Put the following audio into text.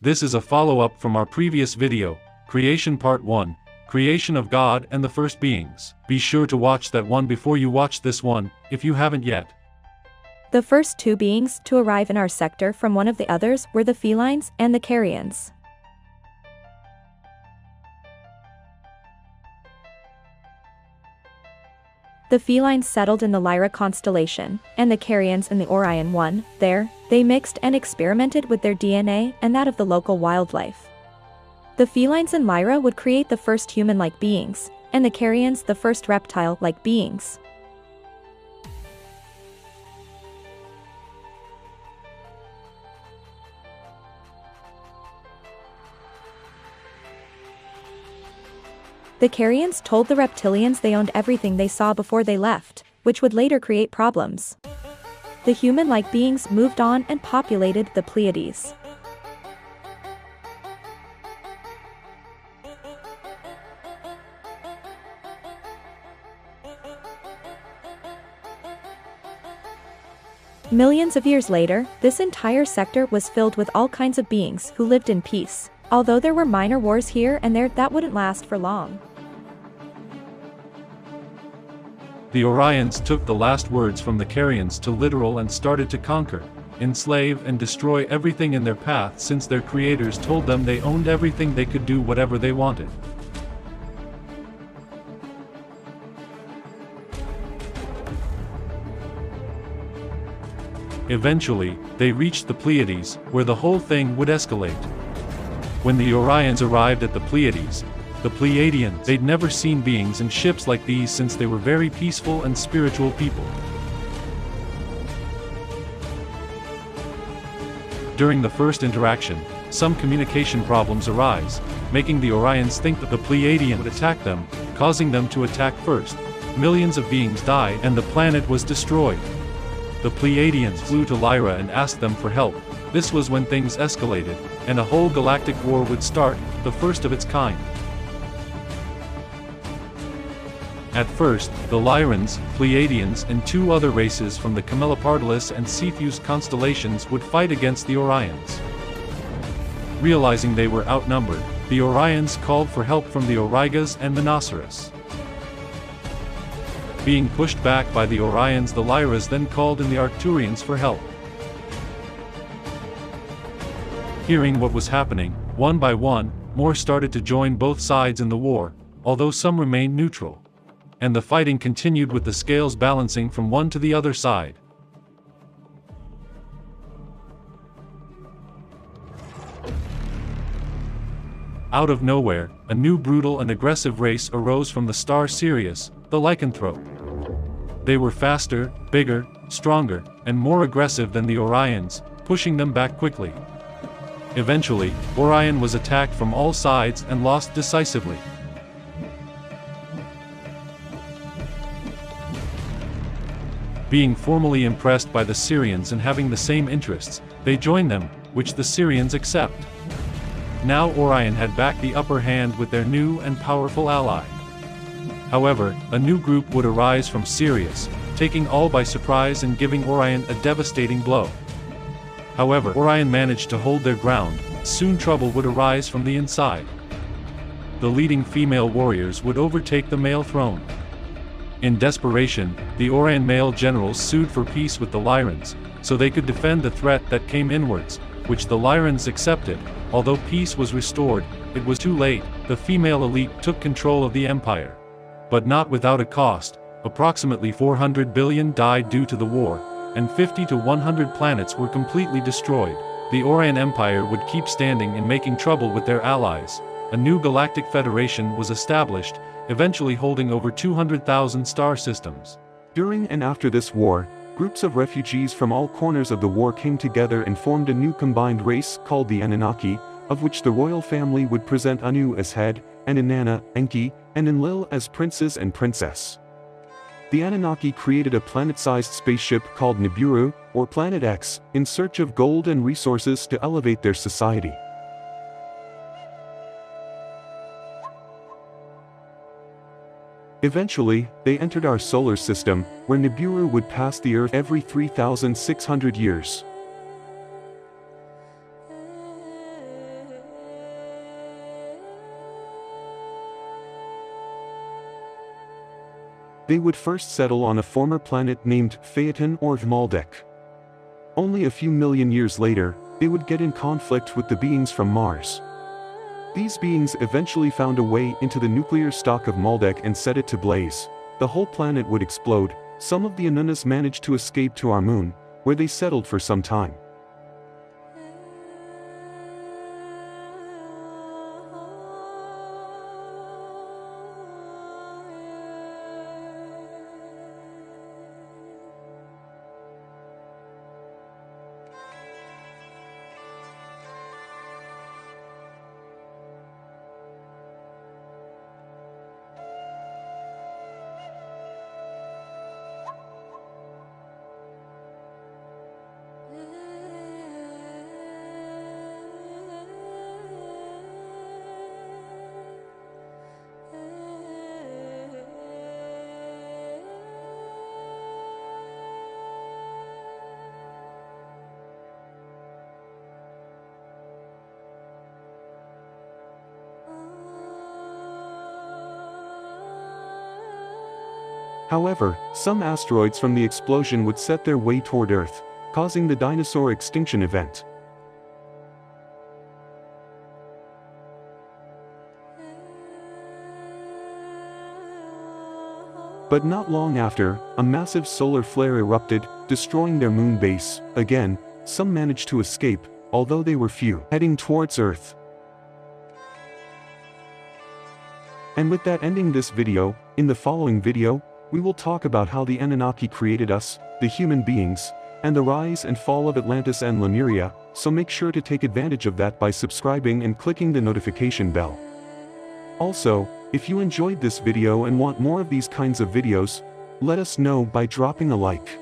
This is a follow-up from our previous video, Creation Part 1, Creation of God and the First Beings. Be sure to watch that one before you watch this one, if you haven't yet. The first two beings to arrive in our sector from one of the others were the felines and the carrions. The felines settled in the Lyra constellation, and the carrions in the Orion one. There, they mixed and experimented with their DNA and that of the local wildlife. The felines in Lyra would create the first human-like beings, and the carrions the first reptile-like beings. The carrions told the reptilians they owned everything they saw before they left, which would later create problems. The human-like beings moved on and populated the Pleiades. Millions of years later, this entire sector was filled with all kinds of beings who lived in peace. Although there were minor wars here and there, that wouldn't last for long. The Orions took the last words from the carrions to literal and started to conquer, enslave and destroy everything in their path, since their creators told them they owned everything, they could do whatever they wanted. Eventually, they reached the Pleiades, where the whole thing would escalate. When the Orions arrived at the Pleiades, the Pleiadians, they'd never seen beings and ships like these, since they were very peaceful and spiritual people. During the first interaction, some communication problems arise, making the Orions think that the Pleiadians would attack them, causing them to attack first. Millions of beings died and the planet was destroyed. The Pleiadians flew to Lyra and asked them for help. This was when things escalated, and a whole galactic war would start, the first of its kind. At first, the Lyrans, Pleiadians and two other races from the Camelopardalis and Cepheus constellations would fight against the Orions. Realizing they were outnumbered, the Orions called for help from the Aurigas and Monoceros. Being pushed back by the Orions, the Lyras then called in the Arcturians for help. Hearing what was happening, one by one, more started to join both sides in the war, although some remained neutral. And the fighting continued with the scales balancing from one to the other side. Out of nowhere, a new brutal and aggressive race arose from the star Sirius, the Lycanthrope. They were faster, bigger, stronger, and more aggressive than the Orions, pushing them back quickly. Eventually, Orion was attacked from all sides and lost decisively. Being formally impressed by the Sirians and having the same interests, they joined them, which the Sirians accept. Now Orion had back the upper hand with their new and powerful ally. However, a new group would arise from Sirius, taking all by surprise and giving Orion a devastating blow. However, Orion managed to hold their ground. Soon trouble would arise from the inside. The leading female warriors would overtake the male throne. In desperation, the Orion male generals sued for peace with the Lyrans, so they could defend the threat that came inwards, which the Lyrans accepted. Although peace was restored, it was too late. The female elite took control of the empire. But not without a cost. Approximately 400 billion died due to the war, and 50 to 100 planets were completely destroyed. The Orion Empire would keep standing and making trouble with their allies. A new galactic federation was established, eventually holding over 200,000 star systems. During and after this war, groups of refugees from all corners of the war came together and formed a new combined race called the Anunnaki, of which the royal family would present Anu as head, and Inanna, Enki, and Enlil as princes and princess. The Anunnaki created a planet-sized spaceship called Nibiru, or Planet X, in search of gold and resources to elevate their society. Eventually, they entered our solar system, where Nibiru would pass the Earth every 3,600 years. they would first settle on a former planet named Phaeton or Maldek. Only a few million years later, they would get in conflict with the beings from Mars. These beings eventually found a way into the nuclear stock of Maldek and set it to blaze. The whole planet would explode. Some of the Anunnus managed to escape to our moon, where they settled for some time. However, some asteroids from the explosion would set their way toward Earth, causing the dinosaur extinction event. But not long after, a massive solar flare erupted, destroying their moon base. Again, some managed to escape, although they were few, heading towards Earth. And with that ending this video, in the following video, we will talk about how the Anunnaki created us, the human beings, and the rise and fall of Atlantis and Lemuria, so make sure to take advantage of that by subscribing and clicking the notification bell. Also, if you enjoyed this video and want more of these kinds of videos, let us know by dropping a like.